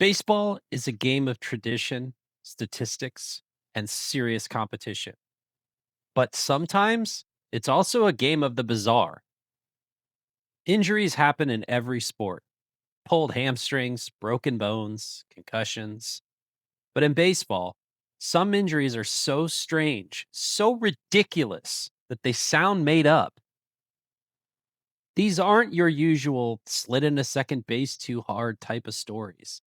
Baseball is a game of tradition, statistics, and serious competition. But sometimes it's also a game of the bizarre. Injuries happen in every sport: pulled hamstrings, broken bones, concussions. But in baseball, some injuries are so strange, so ridiculous that they sound made up. These aren't your usual slid into second base too hard type of stories.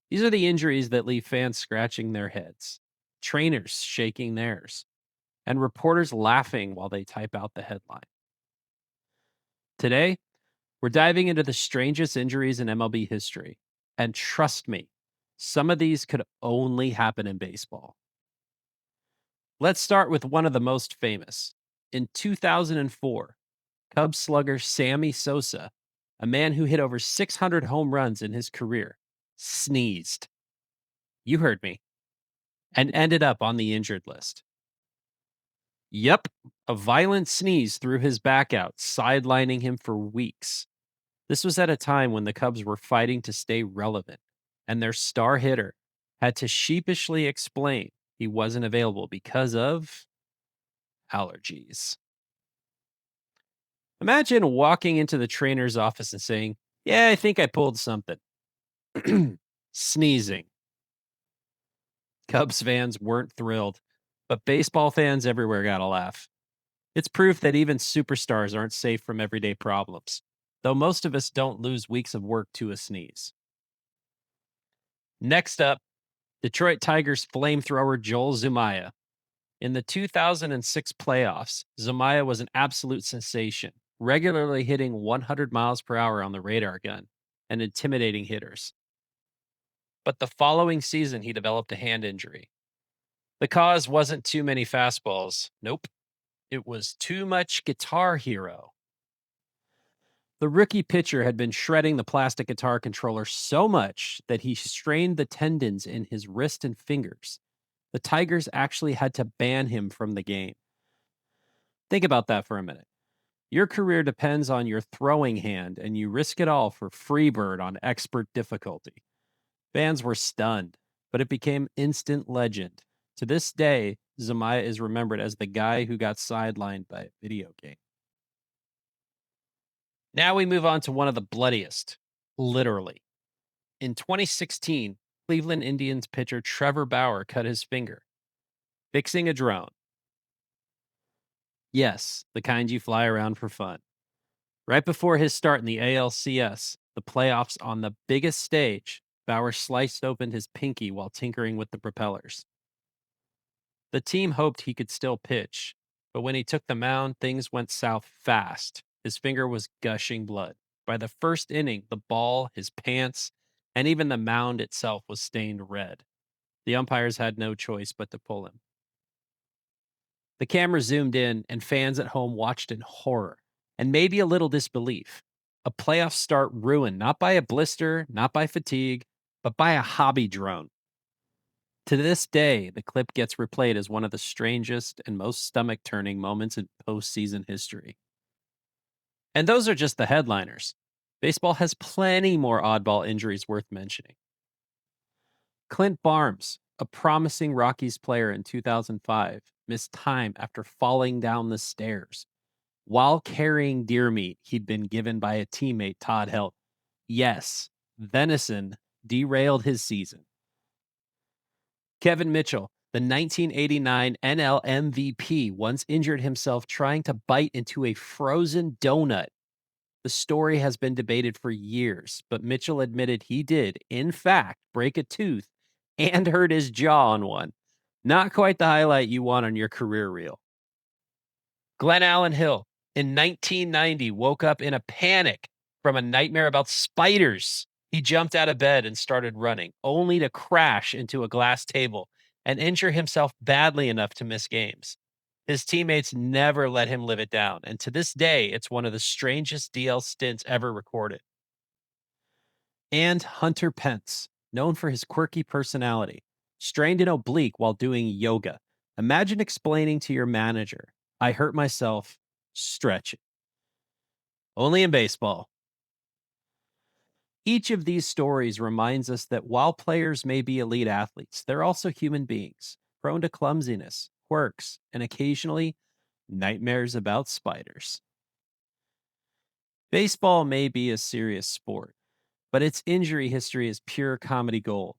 These are the injuries that leave fans scratching their heads, trainers shaking theirs, and reporters laughing while they type out the headline. Today, we're diving into the strangest injuries in MLB history. And trust me, some of these could only happen in baseball. Let's start with one of the most famous. In 2004, Cubs slugger Sammy Sosa, a man who hit over 600 home runs in his career, sneezed. You heard me, and ended up on the injured list. Yep, a violent sneeze threw his back out, sidelining him for weeks. This was at a time when the Cubs were fighting to stay relevant, and their star hitter had to sheepishly explain he wasn't available because of allergies. Imagine walking into the trainer's office and saying, "Yeah, I think I pulled something." Sneezing. Cubs fans weren't thrilled, but baseball fans everywhere got a laugh. It's proof that even superstars aren't safe from everyday problems, though most of us don't lose weeks of work to a sneeze. Next up, Detroit Tigers flamethrower Joel Zumaya. In the 2006 playoffs, Zumaya was an absolute sensation, regularly hitting 100 miles per hour on the radar gun and intimidating hitters. But the following season, he developed a hand injury. The cause wasn't too many fastballs. Nope. It was too much Guitar Hero. The rookie pitcher had been shredding the plastic guitar controller so much that he strained the tendons in his wrist and fingers. The Tigers actually had to ban him from the game. Think about that for a minute. Your career depends on your throwing hand, and you risk it all for Freebird on expert difficulty. Fans were stunned, but it became instant legend. To this day, Zamaya is remembered as the guy who got sidelined by a video game. Now we move on to one of the bloodiest, literally. In 2016, Cleveland Indians pitcher Trevor Bauer cut his finger, fixing a drone. Yes, the kind you fly around for fun. Right before his start in the ALCS, the playoffs on the biggest stage, Bauer sliced open his pinky while tinkering with the propellers. The team hoped he could still pitch, but when he took the mound, things went south fast. His finger was gushing blood. By the first inning, the ball, his pants, and even the mound itself was stained red. The umpires had no choice but to pull him. The camera zoomed in, and fans at home watched in horror and maybe a little disbelief. A playoff start ruined not by a blister, not by fatigue, but by a hobby drone. To this day, the clip gets replayed as one of the strangest and most stomach turning moments in postseason history. And those are just the headliners. Baseball has plenty more oddball injuries worth mentioning. Clint Barnes, a promising Rockies player in 2005, missed time after falling down the stairs while carrying deer meat he'd been given by a teammate, Todd Helton. Yes, venison derailed his season. Kevin Mitchell, the 1989 NL MVP, once injured himself trying to bite into a frozen donut. The story has been debated for years, but Mitchell admitted he did, in fact, break a tooth and hurt his jaw on one. Not quite the highlight you want on your career reel. Glenn Allen Hill, in 1990, woke up in a panic from a nightmare about spiders. He jumped out of bed and started running, only to crash into a glass table and injure himself badly enough to miss games. His teammates never let him live it down, and to this day, it's one of the strangest DL stints ever recorded. And Hunter Pence, known for his quirky personality, strained an oblique while doing yoga. Imagine explaining to your manager, "I hurt myself stretching." Only in baseball. Each of these stories reminds us that while players may be elite athletes, they're also human beings, prone to clumsiness, quirks, and occasionally nightmares about spiders. Baseball may be a serious sport, but its injury history is pure comedy gold.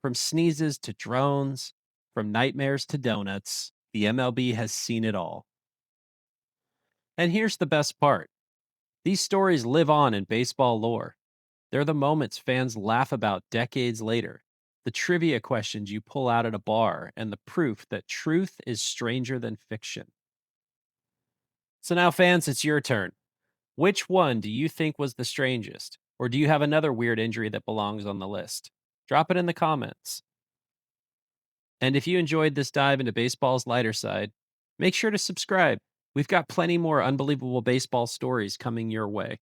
From sneezes to drones, from nightmares to donuts, the MLB has seen it all. And here's the best part: these stories live on in baseball lore. They're the moments fans laugh about decades later, the trivia questions you pull out at a bar, and the proof that truth is stranger than fiction. So now, fans, it's your turn. Which one do you think was the strangest? Or do you have another weird injury that belongs on the list? Drop it in the comments. And if you enjoyed this dive into baseball's lighter side, make sure to subscribe. We've got plenty more unbelievable baseball stories coming your way.